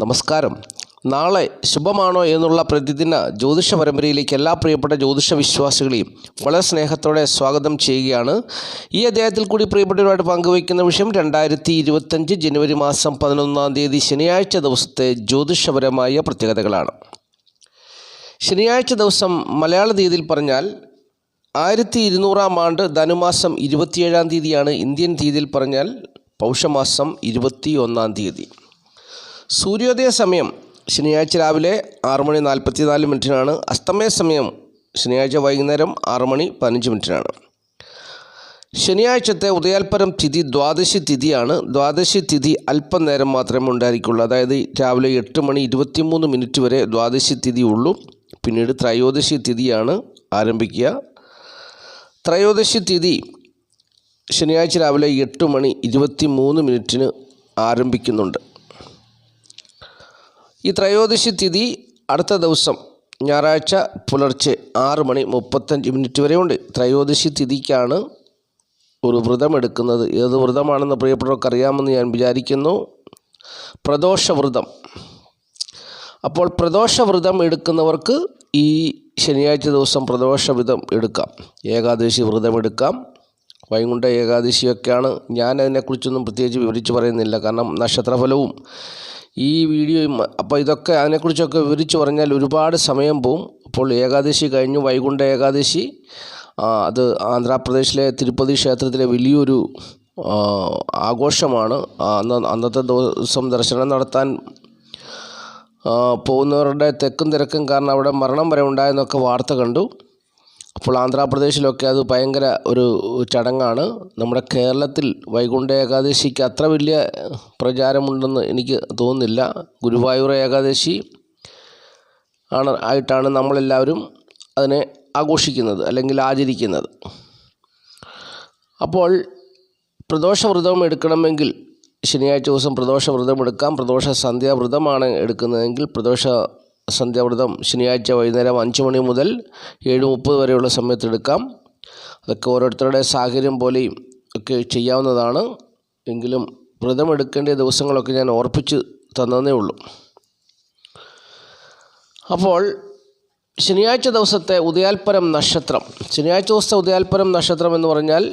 നമസ്കാരം. നാളെ ശുഭമാണോ എന്നുള്ള പ്രതിദിന ജ്യോതിഷ പരമ്പരയിലേക്ക് എല്ലാ പ്രിയപ്പെട്ട ജ്യോതിഷ വിശ്വാസികളെയും വളരെ സ്നേഹത്തോടെ സ്വാഗതം ചെയ്യുകയാണ്. ഈ അധ്യായത്തിൽ കൂടി പ്രിയപ്പെട്ടവരുമായിട്ട് പങ്കുവയ്ക്കുന്ന വിഷയം 2025 ജനുവരി മാസം 11-ാം തീയതി ശനിയാഴ്ച ദിവസത്തെ ജ്യോതിഷപരമായ പ്രത്യേകതകളാണ്. ശനിയാഴ്ച ദിവസം മലയാള തീയതിയിൽ പറഞ്ഞാൽ 1200-ാം ആണ്ട് ധനുമാസം 27-ാം തീയതിയാണ്. ഇന്ത്യൻ തീയതിയിൽ പറഞ്ഞാൽ പൗഷമാസം 21-ാം തീയതി. സൂര്യോദയ സമയം ശനിയാഴ്ച രാവിലെ 6:44 അസ്തമയ സമയം ശനിയാഴ്ച വൈകുന്നേരം 6:15. ശനിയാഴ്ചത്തെ ഉദയാൽപരം തിഥി ദ്വാദശി തിഥിയാണ്. ദ്വാദശി തിഥി അല്പം നേരം മാത്രമേ ഉണ്ടായിരിക്കുള്ളൂ. അതായത് രാവിലെ 8:23 വരെ ദ്വാദശി തിഥി ഉള്ളൂ. പിന്നീട് ത്രയോദശി തിഥിയാണ് ആരംഭിക്കുക. ത്രയോദശി തിഥി ശനിയാഴ്ച രാവിലെ 8:23 ആരംഭിക്കുന്നുണ്ട്. ഈ ത്രയോദശി തിഥി അടുത്ത ദിവസം ഞായറാഴ്ച പുലർച്ചെ 6:35 വരെ ഉണ്ട്. ത്രയോദശി തിഥിക്കാണ് ഒരു വ്രതമെടുക്കുന്നത്. ഏത് വ്രതമാണെന്ന് പ്രിയപ്പെട്ടവർക്ക് അറിയാമെന്ന് ഞാൻ വിചാരിക്കുന്നു. പ്രദോഷവ്രതം. അപ്പോൾ പ്രദോഷവ്രതം എടുക്കുന്നവർക്ക് ഈ ശനിയാഴ്ച ദിവസം പ്രദോഷവ്രതം എടുക്കാം. ഏകാദശി വ്രതം എടുക്കാം. വൈകുണ്ഠ ഏകാദശിയൊക്കെയാണ്. ഞാൻ അതിനെക്കുറിച്ചൊന്നും പ്രത്യേകിച്ച് വിവരിച്ച് പറയുന്നില്ല, കാരണം നക്ഷത്രഫലവും ഈ വീഡിയോയും അപ്പോൾ ഇതൊക്കെ അതിനെക്കുറിച്ചൊക്കെ വിവരിച്ച് പറഞ്ഞാൽ ഒരുപാട് സമയം പോവും. അപ്പോൾ ഏകാദശി കഴിഞ്ഞു വൈകുണ്ഠ ഏകാദശി, അത് ആന്ധ്രാപ്രദേശിലെ തിരുപ്പതി ക്ഷേത്രത്തിലെ വലിയൊരു ആഘോഷമാണ്. അന്നത്തെ ദിവസം ദർശനം നടത്താൻ പോകുന്നവരുടെ തിക്കും തിരക്കും കാരണം അവിടെ മരണം വരെ ഉണ്ടായെന്നൊക്കെ വാർത്ത കണ്ടു. അപ്പോൾ ആന്ധ്രാപ്രദേശിലൊക്കെ അത് ഭയങ്കര ഒരു ചടങ്ങാണ്. നമ്മുടെ കേരളത്തിൽ വൈകുണ്ഠ ഏകാദശിക്ക് അത്ര വലിയ പ്രചാരമുണ്ടെന്ന് എനിക്ക് തോന്നുന്നില്ല. ഗുരുവായൂർ ഏകാദശി ആയിട്ടാണ് നമ്മളെല്ലാവരും അതിനെ ആഘോഷിക്കുന്നത് അല്ലെങ്കിൽ ആചരിക്കുന്നത്. അപ്പോൾ പ്രദോഷവ്രതം എടുക്കണമെങ്കിൽ ശനിയാഴ്ച ദിവസം പ്രദോഷവ്രതം എടുക്കാം. പ്രദോഷ സന്ധ്യാവ്രതമാണ് എടുക്കുന്നതെങ്കിൽ പ്രദോഷ സന്ധ്യാവ്രതം ശനിയാഴ്ച വൈകുന്നേരം 5 മണി മുതൽ 7:30 വരെയുള്ള സമയത്ത് എടുക്കാം. അതൊക്കെ ഓരോരുത്തരുടെ സാഹചര്യം പോലെയും ഒക്കെ ചെയ്യാവുന്നതാണ്. എങ്കിലും വ്രതം എടുക്കേണ്ട ദിവസങ്ങളൊക്കെ ഞാൻ ഓർപ്പിച്ച് തന്നതേ ഉള്ളൂ. അപ്പോൾ ശനിയാഴ്ച ദിവസത്തെ ഉദയാൽപരം നക്ഷത്രം. ശനിയാഴ്ച ദിവസത്തെ ഉദയാൽപരം നക്ഷത്രം എന്ന് പറഞ്ഞാൽ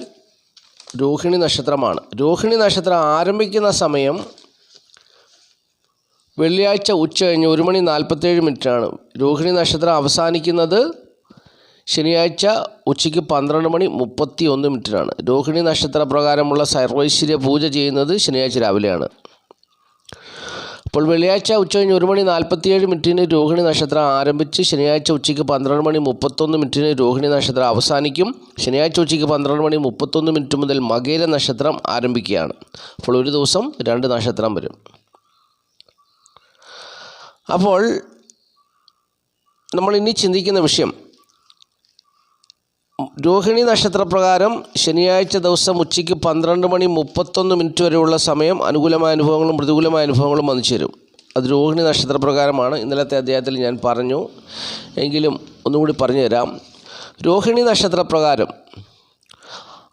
രോഹിണി നക്ഷത്രമാണ്. രോഹിണി നക്ഷത്രം ആരംഭിക്കുന്ന സമയം വെള്ളിയാഴ്ച ഉച്ചകഴിഞ്ഞ് 1:47 രോഹിണി നക്ഷത്രം അവസാനിക്കുന്നത് ശനിയാഴ്ച ഉച്ചയ്ക്ക് 12:31. രോഹിണി നക്ഷത്ര പ്രകാരമുള്ള സർവൈശ്വര്യ പൂജ ചെയ്യുന്നത് ശനിയാഴ്ച രാവിലെയാണ്. അപ്പോൾ വെള്ളിയാഴ്ച ഉച്ചകഴിഞ്ഞ് 1:47 രോഹിണി നക്ഷത്രം ആരംഭിച്ച് ശനിയാഴ്ച ഉച്ചയ്ക്ക് 12:31 രോഹിണി നക്ഷത്രം അവസാനിക്കും. ശനിയാഴ്ച ഉച്ചയ്ക്ക് 12:31 മുതൽ മകേര നക്ഷത്രം ആരംഭിക്കുകയാണ്. അപ്പോൾ ഒരു ദിവസം 2 നക്ഷത്രം വരും. അപ്പോൾ നമ്മൾ ഇനി ചിന്തിക്കുന്ന വിഷയം, രോഹിണി നക്ഷത്രപ്രകാരം ശനിയാഴ്ച ദിവസം ഉച്ചയ്ക്ക് 12:31 വരെയുള്ള സമയം അനുകൂലമായ അനുഭവങ്ങളും പ്രതികൂലമായ അനുഭവങ്ങളും വന്നു ചേരും. അത് രോഹിണി നക്ഷത്രപ്രകാരമാണ്. ഇന്നലത്തെ അധ്യായത്തിൽ ഞാൻ പറഞ്ഞു, എങ്കിലും ഒന്നുകൂടി പറഞ്ഞു തരാം. രോഹിണി നക്ഷത്രപ്രകാരം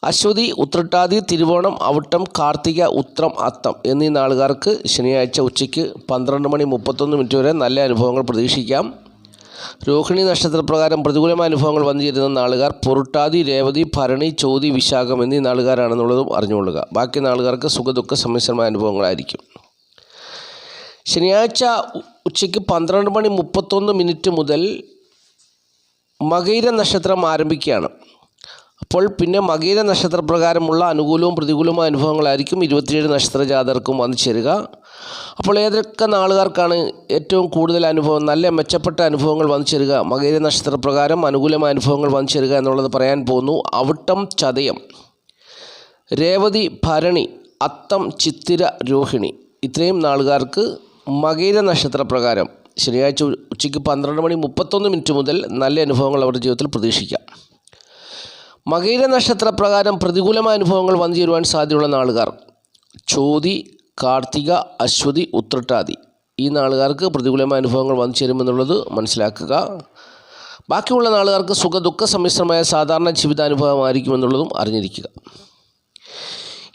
അശ്വതി, ഉത്രട്ടാതി, തിരുവോണം, അവിട്ടം, കാർത്തിക, ഉത്രം, അത്തം എന്നീ നാളുകാർക്ക് ശനിയാഴ്ച ഉച്ചയ്ക്ക് 12:31 വരെ നല്ല അനുഭവങ്ങൾ പ്രതീക്ഷിക്കാം. രോഹിണി നക്ഷത്രപ്രകാരം പ്രതികൂലമായ അനുഭവങ്ങൾ വന്നു ചേരുന്ന നാളുകാർ പുരുട്ടാതി, രേവതി, ഭരണി, ചോതി, വിശാഖം എന്നീ നാളുകാരാണെന്നുള്ളതും അറിഞ്ഞുകൊള്ളുക. ബാക്കി നാളുകാർക്ക് സുഖദുഃഖ സമ്മിശ്രമായ അനുഭവങ്ങളായിരിക്കും. ശനിയാഴ്ച ഉച്ചയ്ക്ക് 12:31 മുതൽ മകയിര നക്ഷത്രം ആരംഭിക്കുകയാണ്. അപ്പോൾ പിന്നെ മകയിര നക്ഷത്രപ്രകാരമുള്ള അനുകൂലവും പ്രതികൂലവുമായ അനുഭവങ്ങളായിരിക്കും 27 നക്ഷത്ര ജാതർക്കും വന്നു ചേരുക. അപ്പോൾ ഏതൊക്കെ നാളുകാർക്കാണ് ഏറ്റവും കൂടുതൽ അനുഭവം, നല്ല മെച്ചപ്പെട്ട അനുഭവങ്ങൾ വന്നു ചേരുക, മകയിര നക്ഷത്രപ്രകാരം അനുകൂലമായ അനുഭവങ്ങൾ വന്നു ചേരുക എന്നുള്ളത് പറയാൻ പോകുന്നു. അവിട്ടം, ചതയം, രേവതി, ഭരണി, അത്തം, ചിത്തിര, രോഹിണി ഇത്രയും നാളുകാർക്ക് മകയിര നക്ഷത്രപ്രകാരം ശനിയാഴ്ച ഉച്ചയ്ക്ക് 12:31 മുതൽ നല്ല അനുഭവങ്ങൾ അവരുടെ ജീവിതത്തിൽ പ്രതീക്ഷിക്കാം. മകയിര നക്ഷത്രപ്രകാരം പ്രതികൂലമായ അനുഭവങ്ങൾ വന്നു ചേരുവാൻ സാധ്യതയുള്ള നാളുകാർ ചോതി, കാർത്തിക, അശ്വതി, ഉത്രട്ടാതി ഈ നാളുകാർക്ക് പ്രതികൂലമായ അനുഭവങ്ങൾ വന്നു ചേരുമെന്നുള്ളത് മനസ്സിലാക്കുക. ബാക്കിയുള്ള നാളുകാർക്ക് സുഖദുഃഖ സമ്മിശ്രമായ സാധാരണ ജീവിതാനുഭവമായിരിക്കുമെന്നുള്ളതും അറിഞ്ഞിരിക്കുക.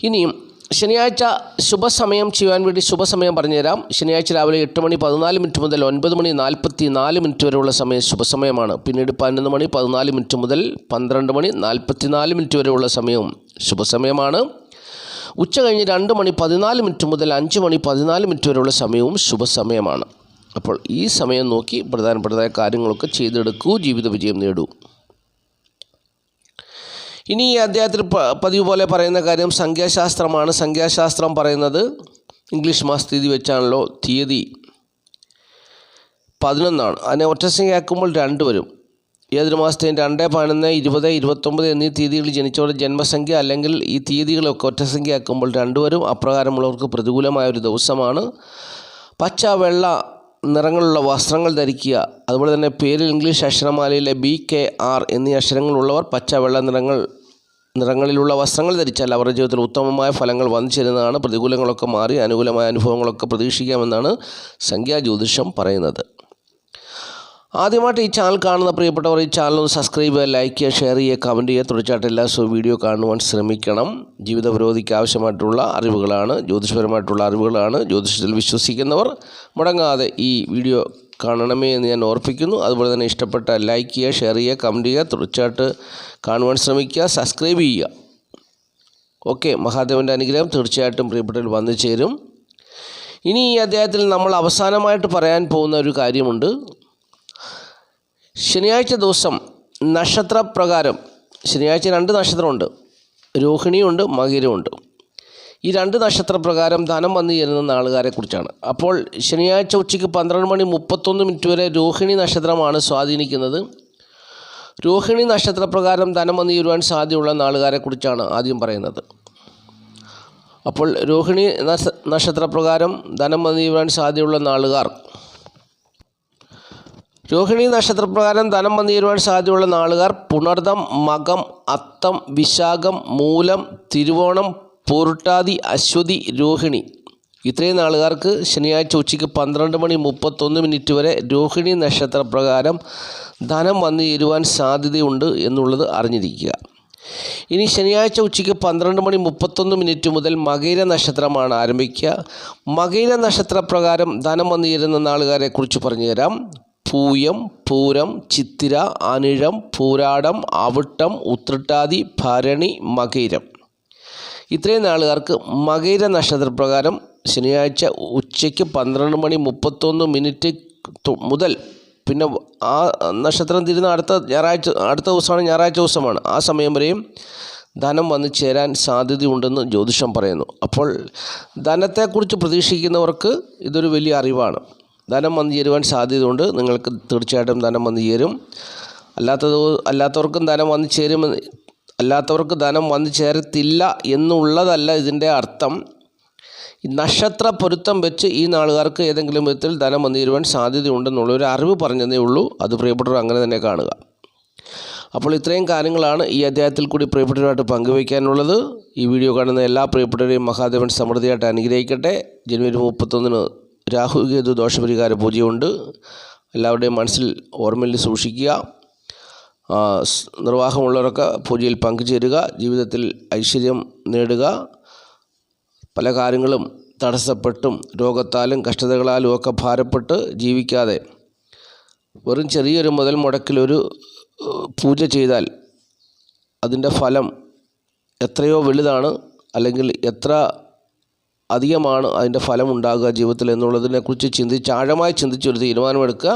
ഇനിയും ശനിയാഴ്ച ശുഭസമയം ചെയ്യാൻ വേണ്ടി ശുഭസമയം പറഞ്ഞുതരാം. ശനിയാഴ്ച രാവിലെ 8 മണി 14 മിനിറ്റ് മുതൽ 9 മണി 44 മിനിറ്റ് വരെയുള്ള സമയം ശുഭസമയമാണ്. പിന്നീട് 11 മണി 14 മിനിറ്റ് മുതൽ 12 മണി 44 മിനിറ്റ് വരെയുള്ള സമയവും ശുഭസമയമാണ്. ഉച്ച കഴിഞ്ഞ് 2 മണി 14 മിനിറ്റ് മുതൽ 5 മണി 14 മിനിറ്റ് വരെയുള്ള സമയവും ശുഭസമയമാണ്. അപ്പോൾ ഈ സമയം നോക്കി പ്രധാനപ്പെട്ടതായ കാര്യങ്ങളൊക്കെ ചെയ്തെടുക്കൂ, ജീവിത വിജയം നേടൂ. ഇനി ഈ അധ്യായത്തിൽ പതിവ് പോലെ പറയുന്ന കാര്യം സംഖ്യാശാസ്ത്രമാണ്. സംഖ്യാശാസ്ത്രം പറയുന്നത് ഇംഗ്ലീഷ് മാസത്തീയതി വെച്ചാണല്ലോ. തീയതി 11 അതിനെ ഒറ്റസംഖ്യയാക്കുമ്പോൾ 2 വരും. ഏതൊരു മാസത്തെയും 2, 11, 20, 29 എന്നീ തീയതികളിൽ ജനിച്ചവരുടെ ജന്മസംഖ്യ അല്ലെങ്കിൽ ഈ തീയതികളൊക്കെ ഒറ്റസംഖ്യയാക്കുമ്പോൾ 2 വരും. അപ്രകാരമുള്ളവർക്ക് പ്രതികൂലമായൊരു ദിവസമാണ്. പച്ച വെള്ള നിറങ്ങളുള്ള വസ്ത്രങ്ങൾ ധരിക്കുക. അതുപോലെ തന്നെ പേരിൽ ഇംഗ്ലീഷ് അക്ഷരമാലയിലെ BKR എന്നീ അക്ഷരങ്ങളുള്ളവർ പച്ച വെള്ള നിറങ്ങളിലുള്ള വസ്ത്രങ്ങൾ ധരിച്ചാൽ അവരുടെ ജീവിതത്തിൽ ഉത്തമമായ ഫലങ്ങൾ വന്നു ചേരുന്നതാണ്. പ്രതികൂലങ്ങളൊക്കെ മാറി അനുകൂലമായ അനുഭവങ്ങളൊക്കെ പ്രതീക്ഷിക്കാമെന്നാണ് സംഖ്യാജ്യോതിഷം പറയുന്നത്. ആദ്യമായിട്ട് ഈ ചാനൽ കാണുന്ന പ്രിയപ്പെട്ടവർ ഈ ചാനൽ ഒന്ന് സബ്സ്ക്രൈബ് ചെയ്യുക, ലൈക്ക് ചെയ്യുക, ഷെയർ ചെയ്യുക, കമൻറ്റ് ചെയ്യുക. തുടർച്ചയായിട്ട് എല്ലാ വീഡിയോ കാണുവാൻ ശ്രമിക്കണം. ജീവിത പുരോഗതിക്ക് ആവശ്യമായിട്ടുള്ള അറിവുകളാണ്, ജ്യോതിഷപരമായിട്ടുള്ള അറിവുകളാണ്. ജ്യോതിഷത്തിൽ വിശ്വസിക്കുന്നവർ മുടങ്ങാതെ ഈ വീഡിയോ കാണണമേ എന്ന് ഞാൻ ഓർപ്പിക്കുന്നു. അതുപോലെ തന്നെ ഇഷ്ടപ്പെട്ട ലൈക്ക് ചെയ്യുക, ഷെയർ ചെയ്യുക, കമൻറ്റ് ചെയ്യുക. തുടർച്ചയായിട്ട് കാണുവാൻ ശ്രമിക്കുക, സബ്സ്ക്രൈബ് ചെയ്യുക. ഓക്കെ, മഹാദേവൻ്റെ അനുഗ്രഹം തീർച്ചയായിട്ടും പ്രിയപ്പെട്ടവർ വന്നു ചേരും. ഇനി ഈ അധ്യായത്തിൽ നമ്മൾ അവസാനമായിട്ട് പറയാൻ പോകുന്ന ഒരു കാര്യമുണ്ട്. ശനിയാഴ്ച ദിവസം നക്ഷത്രപ്രകാരം ശനിയാഴ്ച 2 നക്ഷത്രമുണ്ട്, രോഹിണിയുണ്ട്, മകരമുണ്ട്. ഈ 2 നക്ഷത്രപ്രകാരം ധനം വന്നു ചേരുന്ന നാളുകാരെക്കുറിച്ചാണ്. അപ്പോൾ ശനിയാഴ്ച ഉച്ചയ്ക്ക് 12 മണി 31 മിനിറ്റ് വരെ രോഹിണി നക്ഷത്രമാണ് സ്വാധീനിക്കുന്നത്. രോഹിണി നക്ഷത്രപ്രകാരം ധനം വന്നു ചേരുവാൻ സാധ്യതയുള്ള നാളുകാരെക്കുറിച്ചാണ് ആദ്യം പറയുന്നത്. അപ്പോൾ രോഹിണി നക്ഷത്രപ്രകാരം ധനം വന്നു ചേരുവാൻ സാധ്യതയുള്ള നാളുകാർ രോഹിണി നക്ഷത്രപ്രകാരം ധനം വന്നു ചേരുവാൻ സാധ്യതയുള്ള നാളുകാർ പുണർദം, മകം, അത്തം, വിശാഖം, മൂലം, തിരുവോണം, പൂരുട്ടാതി, അശ്വതി, രോഹിണി. ഇത്രയും നാളുകാർക്ക് ശനിയാഴ്ച ഉച്ചയ്ക്ക് 12 മണി 31 മിനിറ്റ് വരെ രോഹിണി നക്ഷത്രപ്രകാരം ധനം വന്നു ചേരുവാൻ സാധ്യതയുണ്ട് എന്നുള്ളത് അറിഞ്ഞിരിക്കുക. ഇനി ശനിയാഴ്ച ഉച്ചയ്ക്ക് 12 മണി 31 മിനിറ്റ് മുതൽ മകയിര നക്ഷത്രമാണ് ആരംഭിക്കുക. മകയിര നക്ഷത്രപ്രകാരം ധനം വന്നു ചേരുന്ന നാളുകാരെക്കുറിച്ച് പറഞ്ഞു തരാം. പൂയം, പൂരം, ചിത്തിര, അനിഴം, പൂരാടം, അവിട്ടം, ഉത്രട്ടാതി, ഭരണി, മകയിരം. ഇത്രയും നാളുകാർക്ക് മകയിര നക്ഷത്രപ്രകാരം ശനിയാഴ്ച ഉച്ചയ്ക്ക് 12 മണി 31 മിനിറ്റ് മുതൽ പിന്നെ ആ നക്ഷത്രം തിരുന്ന അടുത്ത ദിവസമാണ് ഞായറാഴ്ച ദിവസമാണ്. ആ സമയം വരെയും ധനം വന്നു ചേരാൻ സാധ്യതയുണ്ടെന്ന് ജ്യോതിഷം പറയുന്നു. അപ്പോൾ ധനത്തെക്കുറിച്ച് പ്രതീക്ഷിക്കുന്നവർക്ക് ഇതൊരു വലിയ അറിവാണ്. ധനം വന്നു ചേരുവാൻ സാധ്യതയുണ്ട്. നിങ്ങൾക്ക് തീർച്ചയായിട്ടും ധനം വന്നു ചേരും. അല്ലാത്തവർക്കും ധനം വന്നു ചേരുമെന്ന് അല്ലാത്തവർക്ക് ധനം വന്നു ചേരത്തില്ല എന്നുള്ളതല്ല ഇതിൻ്റെ അർത്ഥം. നക്ഷത്ര പൊരുത്തം വെച്ച് ഈ നാളുകാർക്ക് ഏതെങ്കിലും വിധത്തിൽ ധനം വന്നു ചേരുവാൻ സാധ്യതയുണ്ടെന്നുള്ളൊരു അറിവ് പറഞ്ഞതേ ഉള്ളൂ. അത് പ്രിയപ്പെട്ടവർ അങ്ങനെ തന്നെ കാണുക. അപ്പോൾ ഇത്രയും കാര്യങ്ങളാണ് ഈ അധ്യായത്തിൽ കൂടി പ്രിയപ്പെട്ടവരുമായിട്ട് പങ്കുവയ്ക്കാനുള്ളത്. ഈ വീഡിയോ കാണുന്ന എല്ലാ പ്രിയപ്പെട്ടവരെയും മഹാദേവൻ സമൃദ്ധിയായിട്ട് അനുഗ്രഹിക്കട്ടെ. ജനുവരി 31 രാഹുകേതു ദോഷപരിഹാര പൂജയുണ്ട്. എല്ലാവരുടെയും മനസ്സിൽ ഓർമ്മയിൽ സൂക്ഷിക്കുക. നിർവാഹമുള്ളവരൊക്കെ പൂജയിൽ പങ്കുചേരുക. ജീവിതത്തിൽ ഐശ്വര്യം നേടുക. പല കാര്യങ്ങളും തടസ്സപ്പെട്ടും രോഗത്താലും കഷ്ടതകളാലും ഒക്കെ ഭാരപ്പെട്ട് ജീവിക്കാതെ വെറും ചെറിയൊരു മുതൽ മുടക്കിലൊരു പൂജ ചെയ്താൽ അതിൻ്റെ ഫലം എത്രയോ വലുതാണ്, അല്ലെങ്കിൽ എത്ര അധികമാണ് അതിൻ്റെ ഫലം ഉണ്ടാകുക ജീവിതത്തിൽ എന്നുള്ളതിനെക്കുറിച്ച് ആഴമായി ചിന്തിച്ചൊരു തീരുമാനമെടുക്കുക.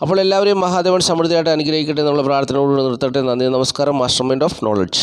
അപ്പോൾ എല്ലാവരെയും മഹാദേവൻ സമൃദ്ധിയായിട്ട് അനുഗ്രഹിക്കട്ടെ എന്നുള്ള പ്രാർത്ഥനയോട് നിർത്തട്ടെ. നന്ദി, നമസ്കാരം. Master mind of knowledge.